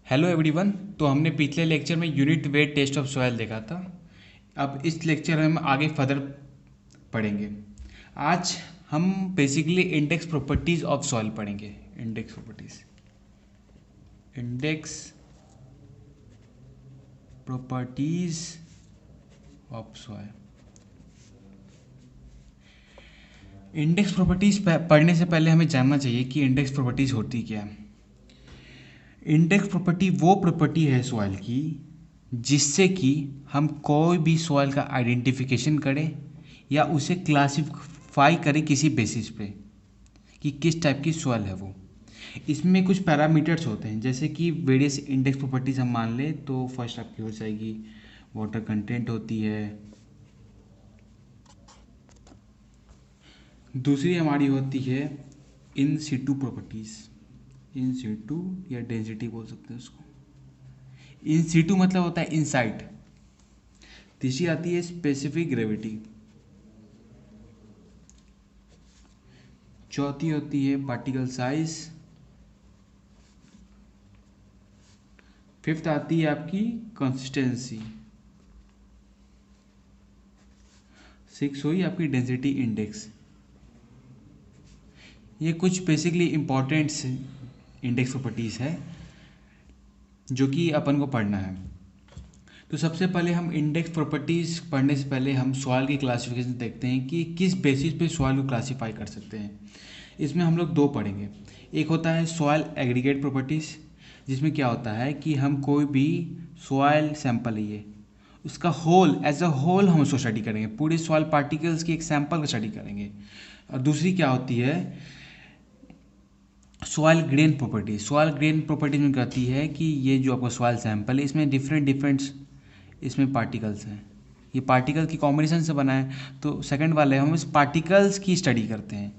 Hello everyone. तो हमने पिछले लेक्चर में unit weight test of soil देखा था। अब इस लेक्चर में हम आगे फर्दर पढ़ेंगे। आज हम basically index properties of soil पढ़ेंगे। Index properties of soil. Index properties पढ़ने से पहले हमें जानना चाहिए कि इंडेक्स प्रॉपर्टीज होती क्या है। इंडेक्स प्रॉपर्टी वो प्रॉपर्टी है सॉइल की जिससे कि हम कोई भी सॉइल का आइडेंटिफिकेशन करें या उसे क्लासिफाई करें किसी बेसिस पे कि किस टाइप की सॉइल है वो। इसमें कुछ पैरामीटर्स होते हैं, जैसे कि वेरियस इंडेक्स प्रॉपर्टीज हम मान लें तो फर्स्ट आपकी हो जाएगी वाटर कंटेंट होती है, दूसरी हमारी होती है इन सिटू प्रॉपर्टीज, इन सिटू या डेंसिटी बोल सकते हैं उसको। इन सिटू मतलब होता है इनसाइड। तीसरी आती है स्पेसिफिक ग्रेविटी, चौथी होती है पार्टिकल साइज, फिफ्थ आती है आपकी कंसिस्टेंसी, सिक्स हुई आपकी डेंसिटी इंडेक्स। ये कुछ बेसिकली इंपॉर्टेंट इंडेक्स प्रॉपर्टीज है जो कि अपन को पढ़ना है। तो सबसे पहले हम इंडेक्स प्रॉपर्टीज पढ़ने से पहले हम सॉइल की क्लासिफिकेशन देखते हैं कि किस बेसिस पे सॉइल को क्लासीफाई कर सकते हैं। इसमें हम लोग दो पढ़ेंगे। एक होता है सॉइल एग्रीगेट प्रॉपर्टीज, जिसमें क्या होता है कि हम कोई भी सॉइल सैंपल लिए उसका होल एज अ होल हम उसको स्टडी करेंगे, पूरे सॉइल पार्टिकल्स की एक सैंपल का स्टडी करेंगे। और दूसरी क्या होती है soil grain property. Soil grain property में कहती है कि ये जो आपका सॉइल सैंपल है इसमें डिफरेंट इसमें पार्टिकल्स हैं, ये पार्टिकल्स की कॉम्बिनेशन से बना है। तो सेकंड वाले हम इस पार्टिकल्स की स्टडी करते हैं।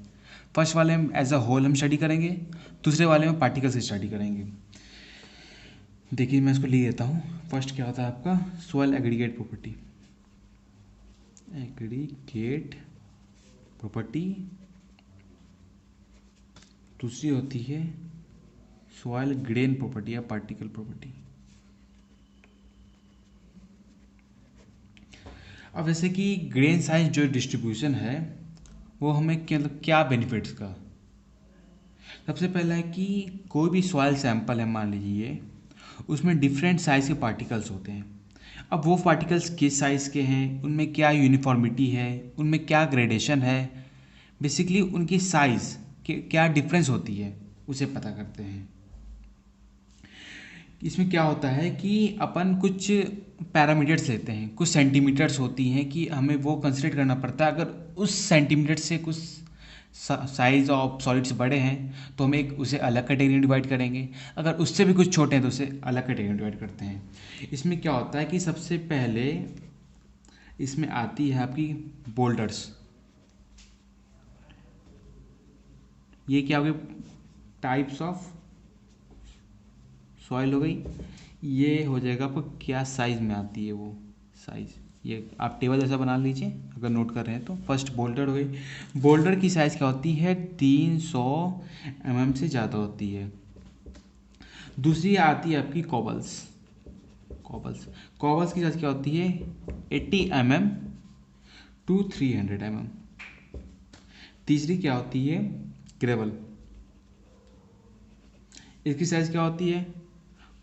फर्स्ट वाले में एज अ होल हम स्टडी करेंगे, दूसरे वाले में पार्टिकल्स की स्टडी करेंगे। देखिए मैं इसको लिख देता हूँ। फर्स्ट क्या होता है आपका soil aggregate property, aggregate property. दूसरी होती है सॉइल ग्रेन प्रॉपर्टी या पार्टिकल प्रॉपर्टी। अब जैसे कि ग्रेन साइज जो डिस्ट्रीब्यूशन है वो हमें क्या बेनिफिट्स का। सबसे पहला है कि कोई भी सॉइल सैंपल है मान लीजिए, उसमें डिफरेंट साइज़ के पार्टिकल्स होते हैं। अब वो पार्टिकल्स किस साइज़ के हैं, उनमें क्या यूनिफॉर्मिटी है, उनमें क्या ग्रेडेशन है, बेसिकली उनकी साइज़ के क्या डिफरेंस होती है उसे पता करते हैं। इसमें क्या होता है कि अपन कुछ पैरामीटर्स लेते हैं, कुछ सेंटीमीटर्स होती हैं कि हमें वो कंसिडर करना पड़ता है। अगर उस सेंटीमीटर से कुछ साइज ऑफ सॉलिड्स बड़े हैं तो हम एक उसे अलग कैटेगरी में डिवाइड करेंगे, अगर उससे भी कुछ छोटे हैं तो उसे अलग कैटेगरी में डिवाइड करते हैं। इसमें क्या होता है कि सबसे पहले इसमें आती है आपकी बोल्डर्स। ये क्या हो गए टाइप्स ऑफ सॉइल हो गई। ये हो जाएगा आपको क्या साइज़ में आती है वो साइज़, ये आप टेबल जैसा बना लीजिए अगर नोट कर रहे हैं तो। फर्स्ट बोल्डर हो गई। बोल्डर की साइज़ क्या होती है 300 mm से ज़्यादा होती है। दूसरी आती है आपकी कॉबल्स। कॉबल्स की साइज़ क्या होती है 80 mm टू 300 mm। तीसरी क्या होती है ग्रेवल, इसकी साइज़ क्या होती है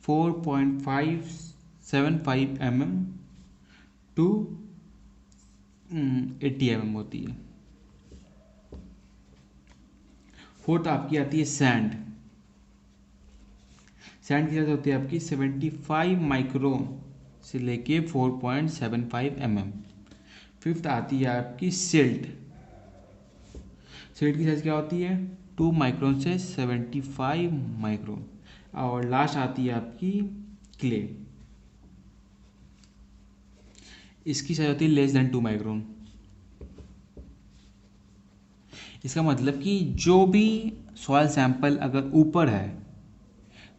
4.575 mm टू 80 mm होती है। फोर्थ आपकी आती है सैंड की साइज होती है आपकी 75 माइक्रोन से लेके 4.75 mm। फिफ्थ आती है आपकी सिल्ट की साइज क्या होती है 2 माइक्रोन से 75 माइक्रोन। और लास्ट आती है आपकी क्ले, इसकी साइज होती है लेस देन 2 माइक्रोन। इसका मतलब कि जो भी सॉइल सैंपल अगर ऊपर है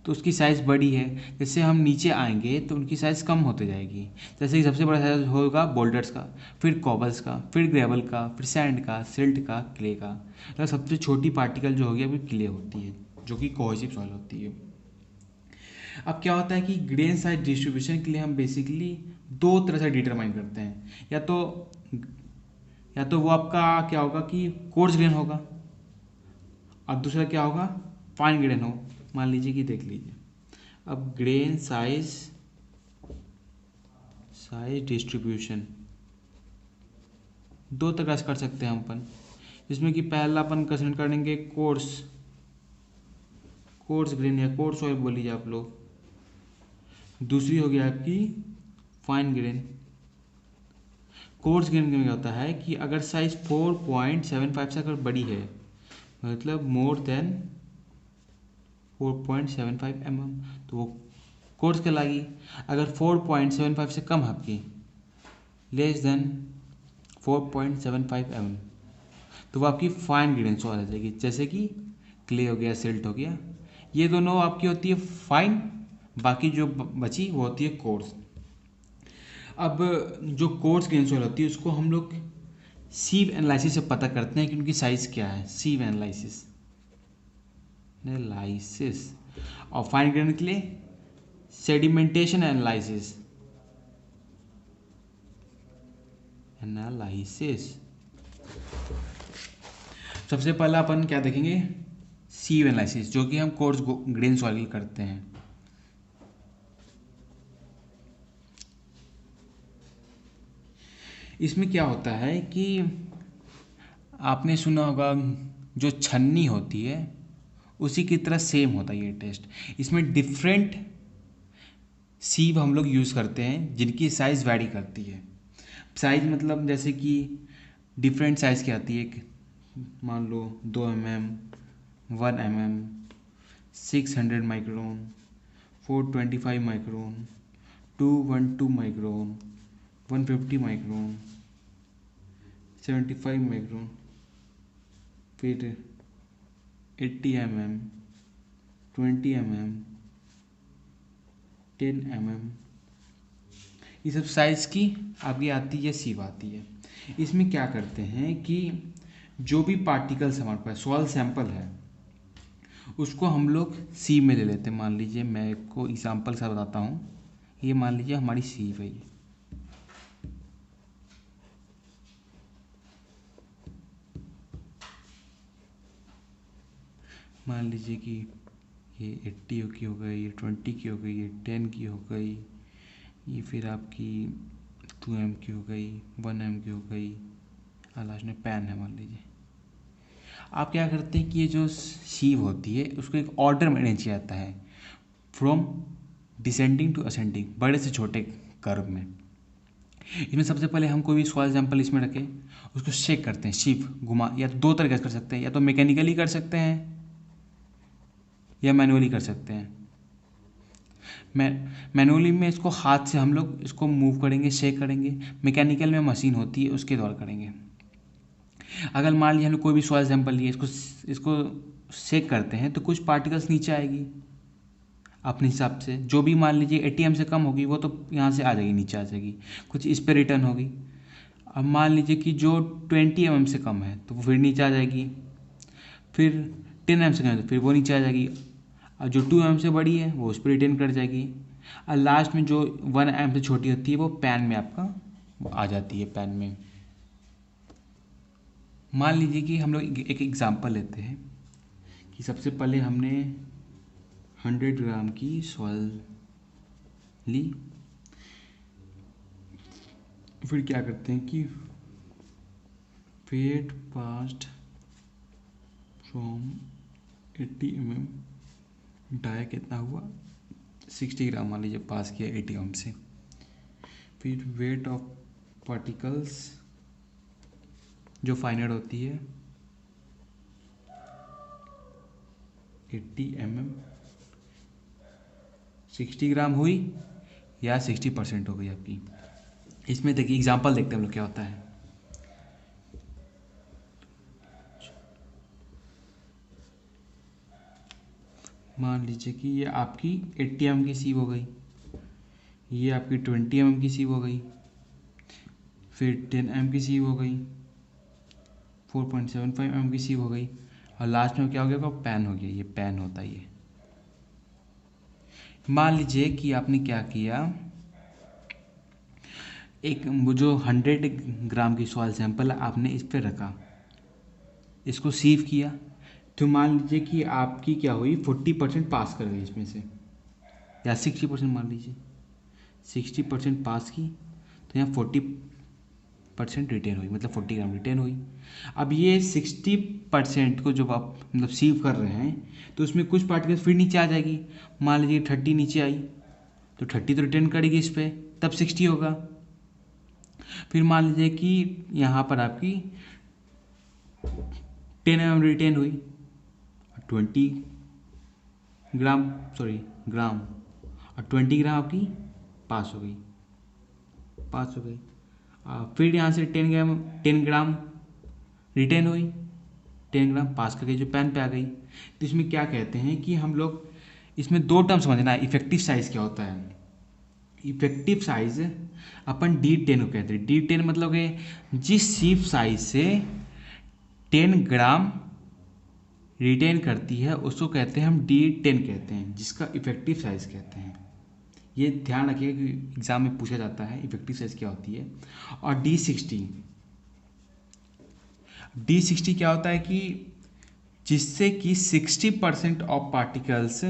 तो उसकी साइज़ बड़ी है, जैसे हम नीचे आएंगे तो उनकी साइज़ कम होते जाएगी। जैसे कि सबसे बड़ा साइज होगा बोल्डर्स का, फिर कॉबल्स का, फिर ग्रेवल का, फिर सैंड का, सिल्ट का, क्ले का। तो सबसे छोटी पार्टिकल जो होगी अभी क्ले होती है जो कि कोहेसिव सॉइल होती है। अब क्या होता है कि ग्रेन साइज डिस्ट्रीब्यूशन के लिए हम बेसिकली दो तरह से डिटरमाइन करते हैं, या तो वो आपका क्या होगा कि कोर्स ग्रेन होगा, और दूसरा क्या होगा, फाइन ग्रेन हो। मान लीजिए कि देख लीजिए, अब ग्रेन साइज डिस्ट्रीब्यूशन दो तरह से कर सकते हैं हम अपन, जिसमें कि पहला अपन कंसिडर करेंगे कोर्स ग्रेन या कोर्स ऑयल बोल लीजिए आप लोग। दूसरी हो गई आपकी फाइन ग्रेन। कोर्स ग्रेन में क्या होता है कि अगर साइज 4.75 से अगर बड़ी है, मतलब मोर देन 4.75 mm, तो वो कोर्स कहलाएगी। अगर 4.75 से कम है आपकी, लेस देन 4.75 mm, तो वो आपकी फाइन ग्रेन सॉइल आ जाएगी, जैसे कि क्ले हो गया, सिल्ट हो गया। ये दोनों आपकी होती है फाइन, बाकी जो बची वो होती है कोर्स। अब जो कोर्स ग्रेन सॉइल होती है उसको हम लोग सीव एनालिसिस से पता करते हैं कि उनकी साइज़ क्या है, सीव एनालिसिस। और फाइन ग्रेन के लिए सेडिमेंटेशन एनालिसिस। सबसे पहला अपन क्या देखेंगे, सीव एनालिसिस, जो कि हम कोर्स ग्रेन सॉइल करते हैं। इसमें क्या होता है कि आपने सुना होगा जो छन्नी होती है उसी की तरह सेम होता है ये टेस्ट। इसमें डिफरेंट सीव हम लोग यूज़ करते हैं जिनकी साइज़ वैरी करती है। साइज़ मतलब जैसे कि डिफरेंट साइज़ की आती है, मान लो 2 mm, 1 mm, 600 micron, 425 micron, 212 micron, 150 micron, 75 micron, फिर 80 mm, 20 mm, 10 mm, ये सब साइज़ की आपकी आती है, सीव आती है। इसमें क्या करते हैं कि जो भी पार्टिकल्स हमारे पास सॉइल सैंपल है उसको हम लोग सीव में ले लेते हैं। मान लीजिए मैं को एग्जांपल सा बताता हूँ, ये मान लीजिए हमारी सीव है, ये मान लीजिए कि ये 80 की हो गई, ये 20 की हो गई, ये 10 की हो गई, ये फिर आपकी 2 mm की हो गई, 1 mm की हो गई, और लास्ट में पेन है मान लीजिए। आप क्या करते हैं कि ये जो सीव होती है उसको एक ऑर्डर में अरेंज किया जाता है, फ्रॉम डिसेंडिंग टू असेंडिंग, बड़े से छोटे कर्व में। इसमें सबसे पहले हम कोई भी सॉइल सैंपल इसमें रखें, उसको शेक करते हैं, सीव घुमा, या तो दो तरीके से कर सकते हैं, या तो मैकेनिकली कर सकते हैं या मैनुअली कर सकते हैं। मैनुअली में इसको हाथ से हम लोग इसको मूव करेंगे, शेक करेंगे। मैकेनिकल में मशीन होती है उसके द्वारा करेंगे। अगर मान लीजिए हम लोग कोई भी सॉइल सैंपल लिए, इसको शेक करते हैं तो कुछ पार्टिकल्स नीचे आएगी अपने हिसाब से। जो भी मान लीजिए 80 mm से कम होगी वो तो यहाँ से आ जाएगी, नीचे आ जाएगी, कुछ इस पर रिटर्न होगी। अब मान लीजिए कि जो 20 mm से कम है तो वो फिर नीचे आ जाएगी, फिर 10 mm से कम है तो फिर वो नीचे आ जाएगी, और जो 2 mm से बड़ी है वो उस पर रिटर्न कर जाएगी, और लास्ट में जो 1 mm से छोटी होती है वो पैन में आपका वो आ जाती है, पैन में। मान लीजिए कि हम लोग एक एग्जांपल लेते हैं कि सबसे पहले हमने 100 ग्राम की सॉइल ली, फिर क्या करते हैं कि weight passed from 80 mm, dia कितना हुआ 60 ग्राम मान लीजिए पास किया 80 mm से। फिर वेट ऑफ पार्टिकल्स जो फाइनल होती है 80 mm, 60 ग्राम हुई या 60% हो गई आपकी। इसमें देखिए एग्जांपल देखते हैं हम लोग क्या होता है। मान लीजिए कि ये आपकी 80 mm की सीव हो गई, ये आपकी 20 mm की सीव हो गई, फिर 10 mm की सीव हो गई, 4.75 mm की सीव हो गई, और लास्ट में क्या हो गया, पैन हो गया। ये पैन होता है ये। मान लीजिए कि आपने क्या किया, एक वो जो 100 ग्राम की सॉइल सैंपल आपने इस पे रखा, इसको सीव किया, तो मान लीजिए कि आपकी क्या हुई, 40% पास कर गई इसमें से, या 60% मान लीजिए, 60% पास की, तो यहाँ 40% रिटेन हुई, मतलब 40 ग्राम रिटेन हुई। अब ये 60% को जब आप मतलब सीव कर रहे हैं, तो उसमें कुछ पार्टिकल्स फिर नीचे आ जाएगी। मान लीजिए 30 नीचे आई, तो 30 तो रिटेन करेगी इस पर, तब 60 होगा। फिर मान लीजिए कि यहाँ पर आपकी 10 mm रिटेन हुई, 20 ग्राम, सॉरी ग्राम, और 20 ग्राम आपकी पास हो गई, पास हो गई। फिर यहाँ से 10 ग्राम रिटेन हुई, 10 ग्राम पास कर गई, जो पेन पे आ गई। तो इसमें क्या कहते हैं कि हम लोग इसमें दो टर्म समझना है, इफेक्टिव साइज क्या होता है। इफेक्टिव साइज अपन D10 को कहते हैं। D10 मतलब कि जिस सीप साइज से 10 ग्राम रिटेन करती है उसको कहते हैं हम D10 कहते हैं, जिसका इफेक्टिव साइज कहते हैं। ये ध्यान रखिएगा कि एग्जाम में पूछा जाता है इफेक्टिव साइज क्या होती है। और D60 क्या होता है कि जिससे कि 60% ऑफ पार्टिकल्स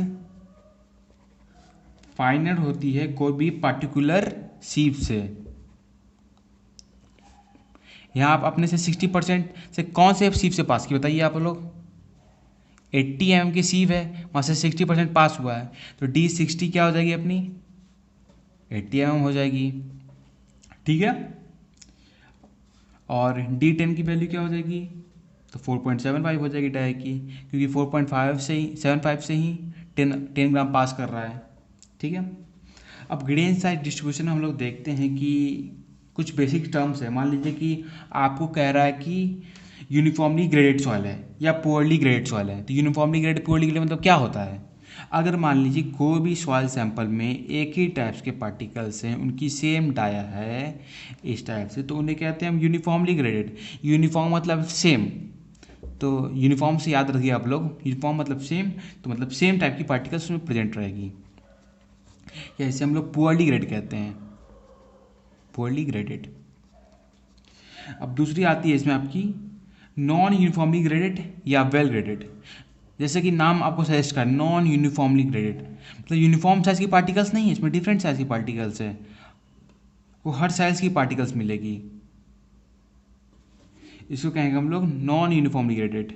फाइनल होती है कोई भी पर्टिकुलर सीप से। यहाँ आप अपने से 60% से कौन से सीप से पास की बताइए आप लोग। 80 mm की सीप है, वहाँ से 60% पास हुआ है, तो D60 क्या हो जाएगी अपनी, 80 mm हो जाएगी, ठीक है। और D10 की वैल्यू क्या हो जाएगी, तो 4.75 हो जाएगी डायरेक्ट की, क्योंकि 4.75 से ही 10 ग्राम पास कर रहा है, ठीक है। अब ग्रेन साइज डिस्ट्रीब्यूशन हम लोग देखते हैं कि कुछ बेसिक टर्म्स है। मान लीजिए कि आपको कह रहा है कि यूनिफॉर्मली ग्रेडेड सॉइल है या पुअरली ग्रेडेड सॉइल है, तो यूनिफॉर्मली ग्रेडेड पुअरली ग्रेडेड मतलब क्या होता है। अगर मान लीजिए कोई भी सॉइल सैंपल में एक ही टाइप्स के पार्टिकल्स हैं, उनकी सेम डाया है इस टाइप से, तो उन्हें कहते हैं हम यूनिफॉर्मली ग्रेडेड। यूनिफॉर्म मतलब सेम, तो यूनिफॉर्म से याद रखिए आप लोग, यूनिफॉर्म मतलब सेम, तो मतलब सेम टाइप की पार्टिकल्स उसमें प्रेजेंट रहेगी, या इसे हम लोग पुअरली ग्रेड कहते हैं, पुअरली ग्रेडेड। अब दूसरी आती है इसमें आपकी नॉन यूनिफॉर्मली ग्रेडेड या वेल ग्रेडेड। जैसे कि नाम आपको सजेस्ट कर, नॉन यूनिफॉर्मली ग्रेडेड मतलब यूनिफॉर्म साइज की पार्टिकल्स नहीं है, इसमें डिफरेंट साइज की पार्टिकल्स है, वो हर साइज की पार्टिकल्स मिलेगी, इसको कहेंगे हम लोग नॉन यूनिफॉर्मली ग्रेडेड।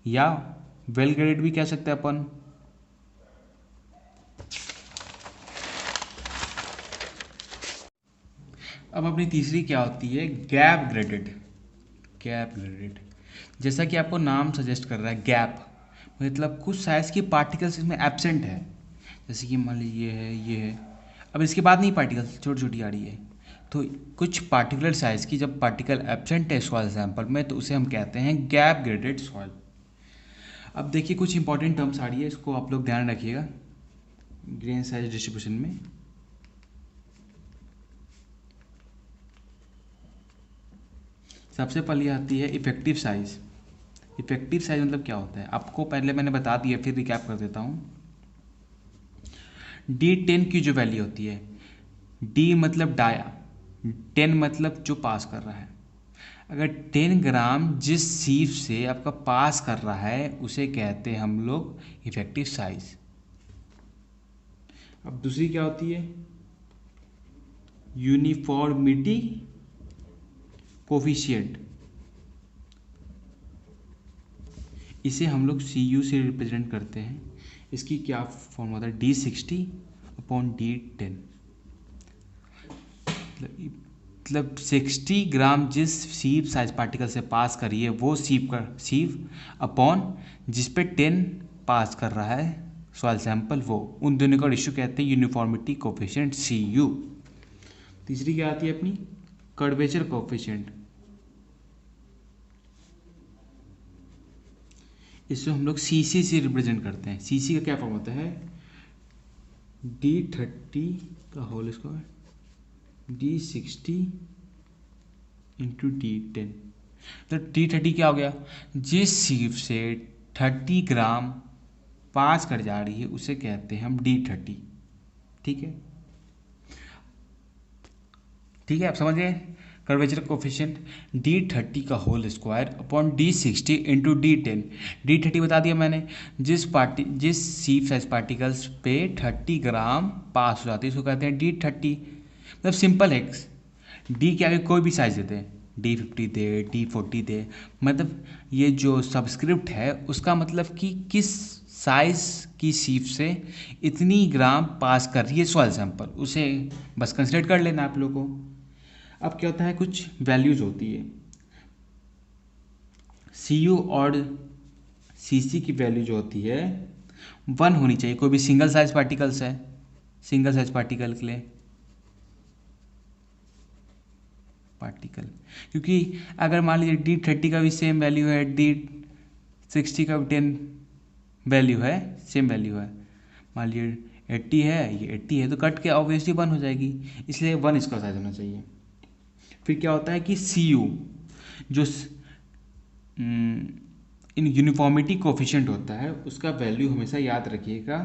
या वेल ग्रेडेड भी कह सकते हैं अपन। अब अपनी तीसरी क्या होती है, गैप ग्रेडेड। गैप ग्रेडेड, जैसा कि आपको नाम सजेस्ट कर रहा है, गैप मतलब कुछ साइज की पार्टिकल्स इसमें एब्सेंट है, जैसे कि मान लीजिए ये है, ये है, अब इसके बाद नहीं पार्टिकल्स छोटी छोटी आ रही है, तो कुछ पार्टिकुलर साइज की जब पार्टिकल एब्सेंट है सॉइल सैंपल में, तो उसे हम कहते हैं गैप ग्रेडेड सॉइल। अब देखिए कुछ इंपॉर्टेंट टर्म्स आ रही है, इसको आप लोग ध्यान रखिएगा ग्रेन साइज डिस्ट्रीब्यूशन में। सबसे पहले आती है इफेक्टिव साइज। इफेक्टिव साइज मतलब क्या होता है, आपको पहले मैंने बता दिया, फिर रिकैप कर देता हूँ। D10 की जो वैल्यू होती है, D मतलब डाया, 10 मतलब जो पास कर रहा है। अगर 10 ग्राम जिस सीप से आपका पास कर रहा है उसे कहते हैं हम लोग इफेक्टिव साइज। अब दूसरी क्या होती है, यूनिफॉर्मिटी कोफिशिएंट, इसे हम लोग CU से रिप्रेजेंट करते हैं। इसकी क्या फॉर्म होता है, D60/D10, मतलब 60 ग्राम जिस सीप साइज पार्टिकल से पास करी है वो सीप अपॉन जिस पे 10 पास कर रहा है सॉइल सैंपल, वो उन दोनों का रेशियो कहते हैं यूनिफॉर्मिटी कोफिशिएंट CU। तीसरी क्या आती है अपनी, कर्वेचर कोफिशिएंट, इसको हम लोग CC से रिप्रेजेंट करते हैं। CC का क्या फॉर्म होता है, D30 का होल स्क्वायर D60 × D10। तो D30 क्या हो गया, जिस सीप से 30 ग्राम पास कर जा रही है उसे कहते हैं हम D30। ठीक है, ठीक है, आप समझ गए। कर्वेचर कोफिशिएंट D30 का whole square upon D60 into D10। D30 बता दिया मैंने, जिस सी साइज पार्टिकल्स पे 30 ग्राम पास हो जाती है उसको कहते हैं D30। मतलब सिंपल है, डी के आगे कोई भी साइज देते हैं, D50 दे, D40 दे, मतलब ये जो सबस्क्रिप्ट है उसका मतलब कि किस साइज की सीप से इतनी ग्राम पास कर रही है सॉइल सैंपल, उसे बस कंसिडर कर लेना आप लोगों को। अब क्या होता है, कुछ वैल्यूज होती है, CU और CC की वैल्यू जो होती है 1 होनी चाहिए। कोई भी सिंगल साइज पार्टिकल्स है, सिंगल साइज पार्टिकल के लिए पार्टिकल, क्योंकि अगर मान लीजिए D30 का भी सेम वैल्यू है, D60 का भी 10 वैल्यू है, सेम वैल्यू है, मान लीजिए 80 है, ये 80 है, तो कट के ऑब्वियसली 1 हो जाएगी, इसलिए 1 इसका साइज होना चाहिए। फिर क्या होता है कि CU जो इन यूनिफॉर्मिटी कोफिशिएंट होता है उसका वैल्यू हमेशा याद रखिएगा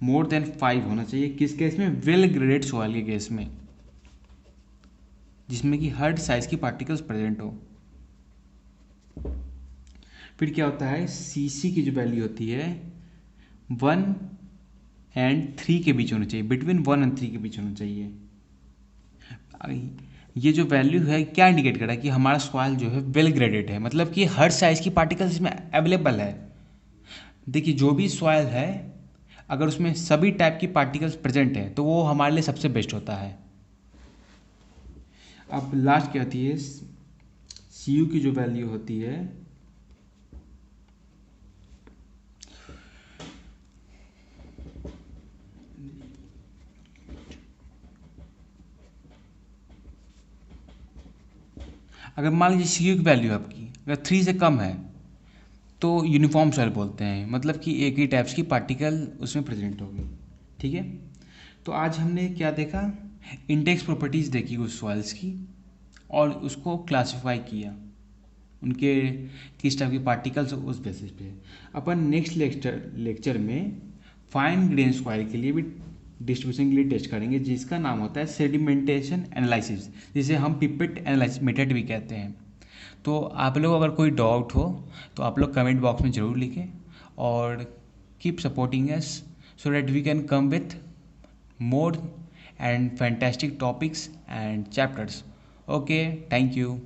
मोर देन 5 होना चाहिए। किस केस में? वेल ग्रेडेड सॉइल के केस में, जिसमें कि हर साइज की पार्टिकल्स प्रेजेंट हो। फिर क्या होता है, CC की जो वैल्यू होती है 1 एंड 3 के बीच होनी चाहिए, बिटवीन 1 एंड 3 के बीच होना चाहिए। ये जो वैल्यू है क्या इंडिकेट कर रहा है कि हमारा सॉइल जो है वेल ग्रेडेड है, मतलब कि हर साइज की पार्टिकल्स इसमें अवेलेबल है। देखिए जो भी सॉइल है अगर उसमें सभी टाइप की पार्टिकल्स प्रेजेंट है तो वो हमारे लिए सबसे बेस्ट होता है। अब लास्ट क्या होती है, CU की जो वैल्यू होती है अगर मान लीजिए CU की वैल्यू आपकी अगर 3 से कम है तो यूनिफॉर्म सॉइल बोलते हैं, मतलब कि एक ही टाइप्स की पार्टिकल उसमें प्रेजेंट होगी। ठीक है, तो आज हमने क्या देखा, इंडेक्स प्रॉपर्टीज़ देखी उस सॉइल्स की और उसको क्लासिफाई किया, उनके किस टाइप की पार्टिकल्स उस बेसिस पे। अपन नेक्स्ट लेक्चर में फाइन ग्रेन सॉइल के लिए भी डिस्ट्रीब्यूशन के लिए टेस्ट करेंगे, जिसका नाम होता है सेडिमेंटेशन एनालिसिस, जिसे हम पिपेट एनालिसिस मेथड भी कहते हैं। तो आप लोग अगर कोई डाउट हो तो आप लोग कमेंट बॉक्स में ज़रूर लिखें और keep supporting us so that we can come with more and fantastic topics and chapters. Okay, thank you.